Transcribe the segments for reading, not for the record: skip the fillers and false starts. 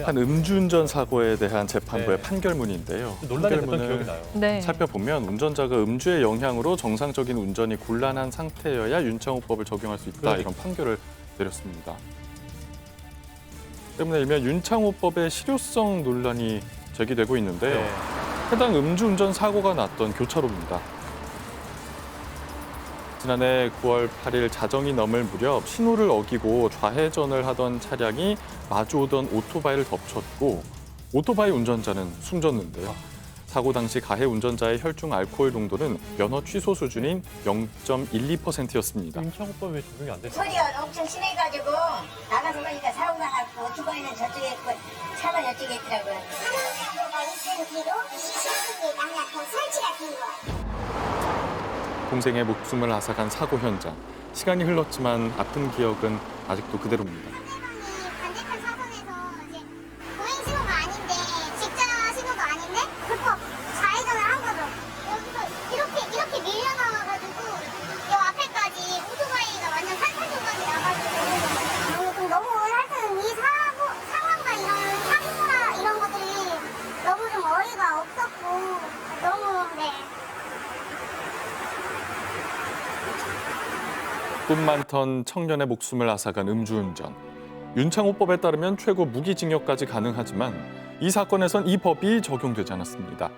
한 음주운전 사고에 대한 재판부의 네. 판결문인데요. 논란이 됐던 기억이 나요. 네. 살펴보면 운전자가 음주의 영향으로 정상적인 운전이 곤란한 상태여야 윤창호법을 적용할 수 있다 그러니까. 이런 판결을 내렸습니다. 때문에 일명 윤창호법의 실효성 논란이 제기되고 있는데요. 네. 해당 음주운전 사고가 났던 교차로입니다. 지난해 9월 8일 자정이 넘을 무렵 신호를 어기고 좌회전을 하던 차량이 마주오던 오토바이를 덮쳤고 오토바이 운전자는 숨졌는데요. 사고 당시 가해 운전자의 혈중 알코올 농도는 면허 취소 수준인 0.12%였습니다. 윤창호법 왜 적용이 안 됐어요? 소리가 엄청 심해가지고 나가서 보니까 사고 나갔고 오토바이는 저쪽에 있고 차가 저쪽에 있더라고요. 사고가 있은 뒤로 CCTV 남녀편 설치가 된 거예요. 동생의 목숨을 앗아간 사고 현장. 시간이 흘렀지만 아픈 기억은 아직도 그대로입니다. 상대방이 반대편 차선에서 이제 보행 신호가 아닌데 직자 신호가 아닌데 불법 좌회전을 한 거죠. 여기서 이렇게 밀려 나와가지고 요 앞에까지 오토바이가 완전 살살까지 나가지고 너무 하여튼 이 상황과 이런 사고나 이런 것들이 너무 좀 어이가 없었고 너무 꿈 많던 청년의 목숨을 앗아간 음주운전. 윤창호법에 따르면 최고 무기징역까지 가능하지만 이 사건에선 이 법이 적용되지 않았습니다.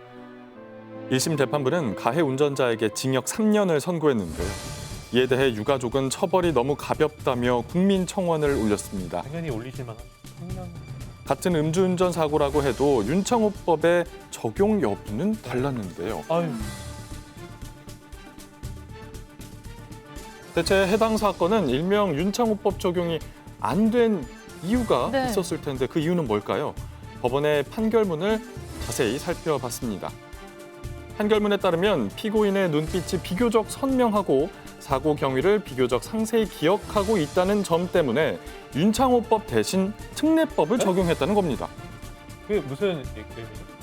1심 재판부는 가해 운전자에게 징역 3년을 선고했는데요. 이에 대해 유가족은 처벌이 너무 가볍다며 국민청원을 올렸습니다. 당연히 올리실 만한 청년. 같은 음주운전 사고라고 해도 윤창호법의 적용 여부는 달랐는데요. 아유, 대체 해당 사건은 일명 윤창호법 적용이 안 된 이유가 네. 있었을 텐데 그 이유는 뭘까요? 법원의 판결문을 자세히 살펴봤습니다. 판결문에 따르면 피고인의 눈빛이 비교적 선명하고 사고 경위를 비교적 상세히 기억하고 있다는 점 때문에 윤창호법 대신 특례법을 네? 적용했다는 겁니다. 그게 무슨 얘기죠?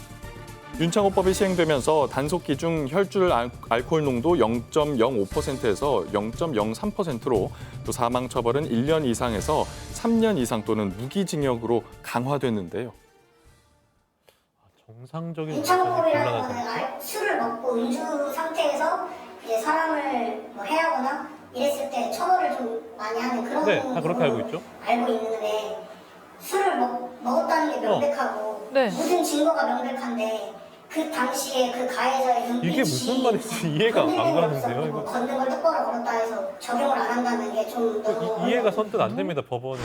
윤창호법이 시행되면서 단속기 중 혈중 알코올 농도 0.05%에서 0.03%로 또 사망 처벌은 1년 이상에서 3년 이상 또는 무기징역으로 강화됐는데요. 정상적인 윤창호법이라는 곤란한 거는 상태. 술을 먹고 음주 상태에서 이제 사람을 뭐 해하거나 이랬을 때 처벌을 좀 많이 하는 그런 네, 다 그렇게 알고 있죠. 알고 있는데 술을 먹었다는 게 명백하고 네. 무슨 증거가 명백한데 그 당시에 그 가해자의 눈빛이 이게 무슨 말인지 이해가 안 가는데요, 이거. 걷는 걸 똑바로 걸었다 해서 적용을 안 한다는 게 좀 너무 이해가 선뜻 안 됩니다, 법원은.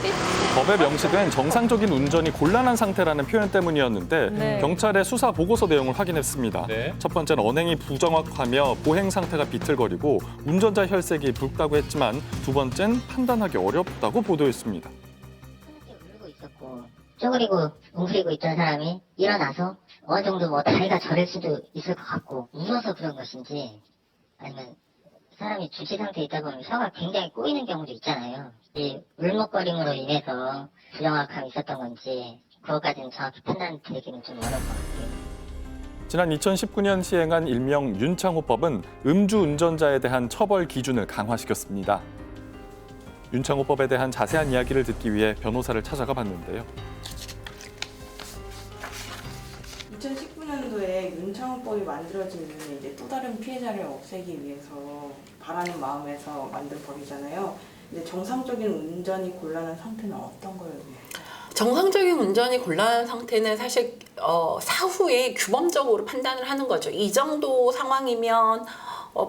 법에 명시된 정상적인 운전이 곤란한 상태라는 표현 때문이었는데 네. 경찰의 수사 보고서 내용을 확인했습니다. 네. 첫 번째는 언행이 부정확하며 보행 상태가 비틀거리고 운전자 혈색이 붉다고 했지만 두 번째는 판단하기 어렵다고 보도했습니다. 울고 있었고 쪼그리고 웅크리고 있던 사람이 일어나서 어느 정도 뭐 다리가 저릴 수도 있을 것 같고 울어서 그런 것인지 아니면 사람이 주치 상태에 있다 보면 혀가 굉장히 꼬이는 경우도 있잖아요. 이 울먹거림으로 인해서 부정확함이 있었던 건지 그것까지는 정확히 판단되기는 좀 어려울 것 같아요. 지난 2019년 시행한 일명 윤창호법은 음주운전자에 대한 처벌 기준을 강화시켰습니다. 윤창호법에 대한 자세한 이야기를 듣기 위해 변호사를 찾아가 봤는데요. 2019년도에 윤창호법이 만들어진 이유는 이제 또 다른 피해자를 없애기 위해서 바라는 마음에서 만든 법이잖아요. 근데 정상적인 운전이 곤란한 상태는 어떤 걸 의미해요? 정상적인 운전이 곤란한 상태는 사실 사후에 규범적으로 판단을 하는 거죠. 이 정도 상황이면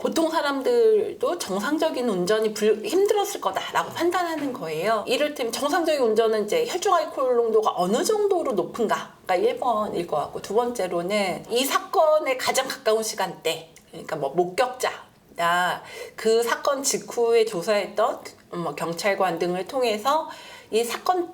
보통 사람들도 정상적인 운전이 힘들었을 거다라고 판단하는 거예요. 이를테면 정상적인 운전은 이제 혈중 알코올 농도가 어느 정도로 높은가가 1번일 것 같고, 두 번째로는 이 사건에 가장 가까운 시간대, 그러니까 뭐 목격자나 그 사건 직후에 조사했던 뭐 경찰관 등을 통해서 이 사건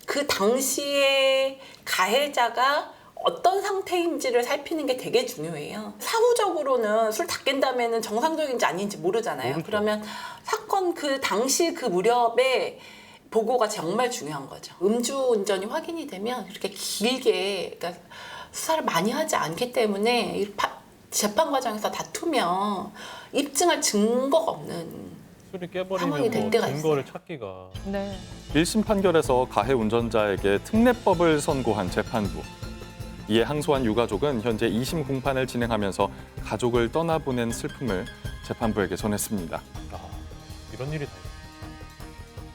그 당시에 가해자가 어떤 상태인지를 살피는 게 되게 중요해요. 사후적으로는 술 다 깬 다음에는 정상적인지 아닌지 모르잖아요. 모르죠. 그러면 사건 그 당시 그 무렵에 보고가 정말 중요한 거죠. 음주운전이 확인이 되면 그렇게 길게, 그러니까 수사를 많이 하지 않기 때문에 재판 과정에서 다투면 입증할 증거가 없는 술이 상황이 깨버리면 될 뭐 때가 증거를 찾기가 네. 1심 판결에서 가해 운전자에게 특례법을 선고한 재판부. 이에 항소한 유가족은 현재 2심 공판을 진행하면서 가족을 떠나보낸 슬픔을 재판부에게 전했습니다. 아, 이런 일이 다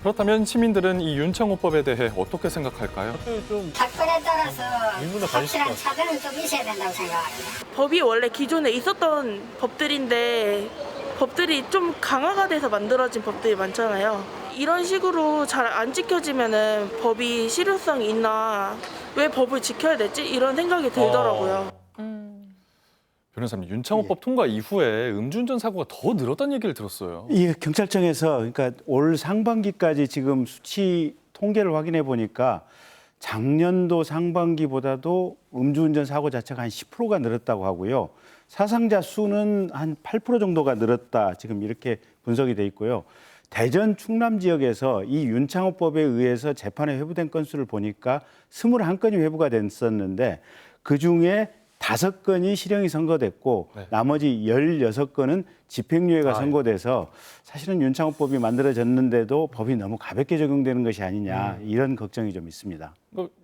그렇다면 시민들은 이 윤창호법에 대해 어떻게 생각할까요? 사실 좀 사건에 따라서 의문을 가질 확실한 것 차별은 좀 있어야 된다고 생각합니다. 법이 원래 기존에 있었던 법들인데 법들이 좀 강화가 돼서 만들어진 법들이 많잖아요. 이런 식으로 잘 안 지켜지면은 법이 실효성이 있나, 왜 법을 지켜야 되지? 이런 생각이 들더라고요. 변호사님, 윤창호법 통과 이후에 음주운전 사고가 더 늘었다는 얘기를 들었어요. 이 경찰청에서 그러니까 올 상반기까지 지금 수치 통계를 확인해 보니까 작년도 상반기보다도 음주운전 사고 자체가 한 10%가 늘었다고 하고요. 사상자 수는 한 8% 정도가 늘었다. 지금 이렇게 분석이 돼 있고요. 대전 충남 지역에서 이 윤창호법에 의해서 재판에 회부된 건수를 보니까 21건이 회부가 됐었는데 그중에 5건이 실형이 선고됐고 네. 나머지 16건은 집행유예가 선고돼서 사실은 윤창호법이 만들어졌는데도 법이 너무 가볍게 적용되는 것이 아니냐 이런 걱정이 좀 있습니다.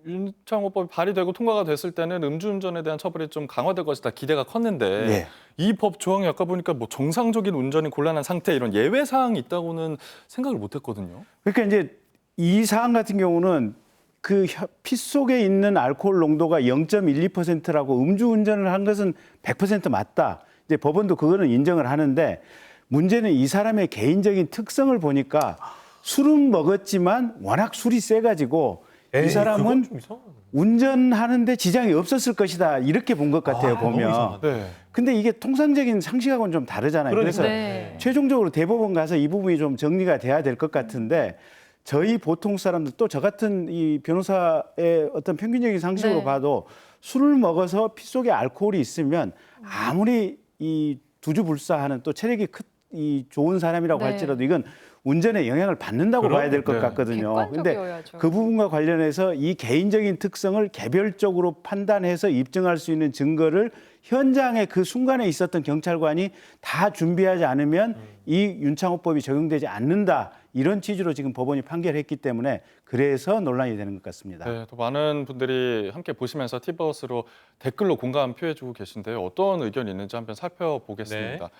윤창호법이 발의되고 통과가 됐을 때는 음주운전에 대한 처벌이 좀 강화될 것이다 기대가 컸는데 네. 이 법 조항이 아까 보니까 뭐 정상적인 운전이 곤란한 상태 이런 예외 사항이 있다고는 생각을 못했거든요. 그러니까 이제 이 사안 같은 경우는 그 피 속에 있는 알코올 농도가 0.12%라고 음주운전을 한 것은 100% 맞다. 이제 법원도 그거는 인정을 하는데 문제는 이 사람의 개인적인 특성을 보니까 술은 먹었지만 워낙 술이 세가지고 이 사람은 좀 이상하네. 운전하는데 지장이 없었을 것이다. 이렇게 본 것 같아요, 보면. 네. 근데 이게 통상적인 상식하고는 좀 다르잖아요. 그래서 네. 최종적으로 대법원 가서 이 부분이 좀 정리가 돼야 될 것 같은데 저희 보통 사람들 또 저 같은 이 변호사의 어떤 평균적인 상식으로 네. 봐도 술을 먹어서 피 속에 알코올이 있으면 아무리 이 두주불사하는 또 체력이 이 좋은 사람이라고 네. 할지라도 이건 운전에 영향을 받는다고 봐야 될 것 네. 같거든요. 근데 객관적이어야죠. 그 부분과 관련해서 이 개인적인 특성을 개별적으로 판단해서 입증할 수 있는 증거를 현장에 그 순간에 있었던 경찰관이 다 준비하지 않으면 이 윤창호법이 적용되지 않는다. 이런 취지로 지금 법원이 판결했기 때문에 그래서 논란이 되는 것 같습니다. 네, 또 많은 분들이 함께 보시면서 티버스로 댓글로 공감 표해주고 계신데요. 어떤 의견이 있는지 한번 살펴보겠습니다.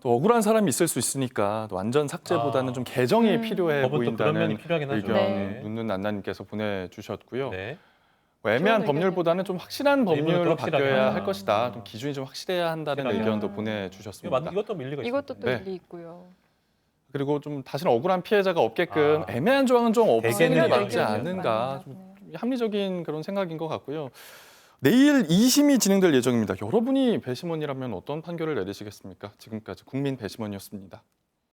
또 억울한 사람이 있을 수 있으니까 또 완전 삭제보다는 좀 개정이 필요해 법은 또 그런 면이 보인다는 필요하긴 하죠. 의견 네. 묻는 난나님께서 보내주셨고요. 네. 뭐 애매한 좋은 법률보다는 좀 확실한 일부러 더 법률로 확실하게 바뀌어야 하나. 할 것이다. 좀 기준이 좀 확실해야 한다는 확실하게 의견도 하나. 보내주셨습니다. 이것도 일리가 있어요. 이것도 또 네. 일리 있고요. 그리고 좀 다시는 억울한 피해자가 없게끔 애매한 조항은 좀 없애는 게 대개는 낫지 맞아요. 않은가. 좀 합리적인 그런 생각인 것 같고요. 내일 2심이 진행될 예정입니다. 여러분이 배심원이라면 어떤 판결을 내리시겠습니까? 지금까지 국민 배심원이었습니다.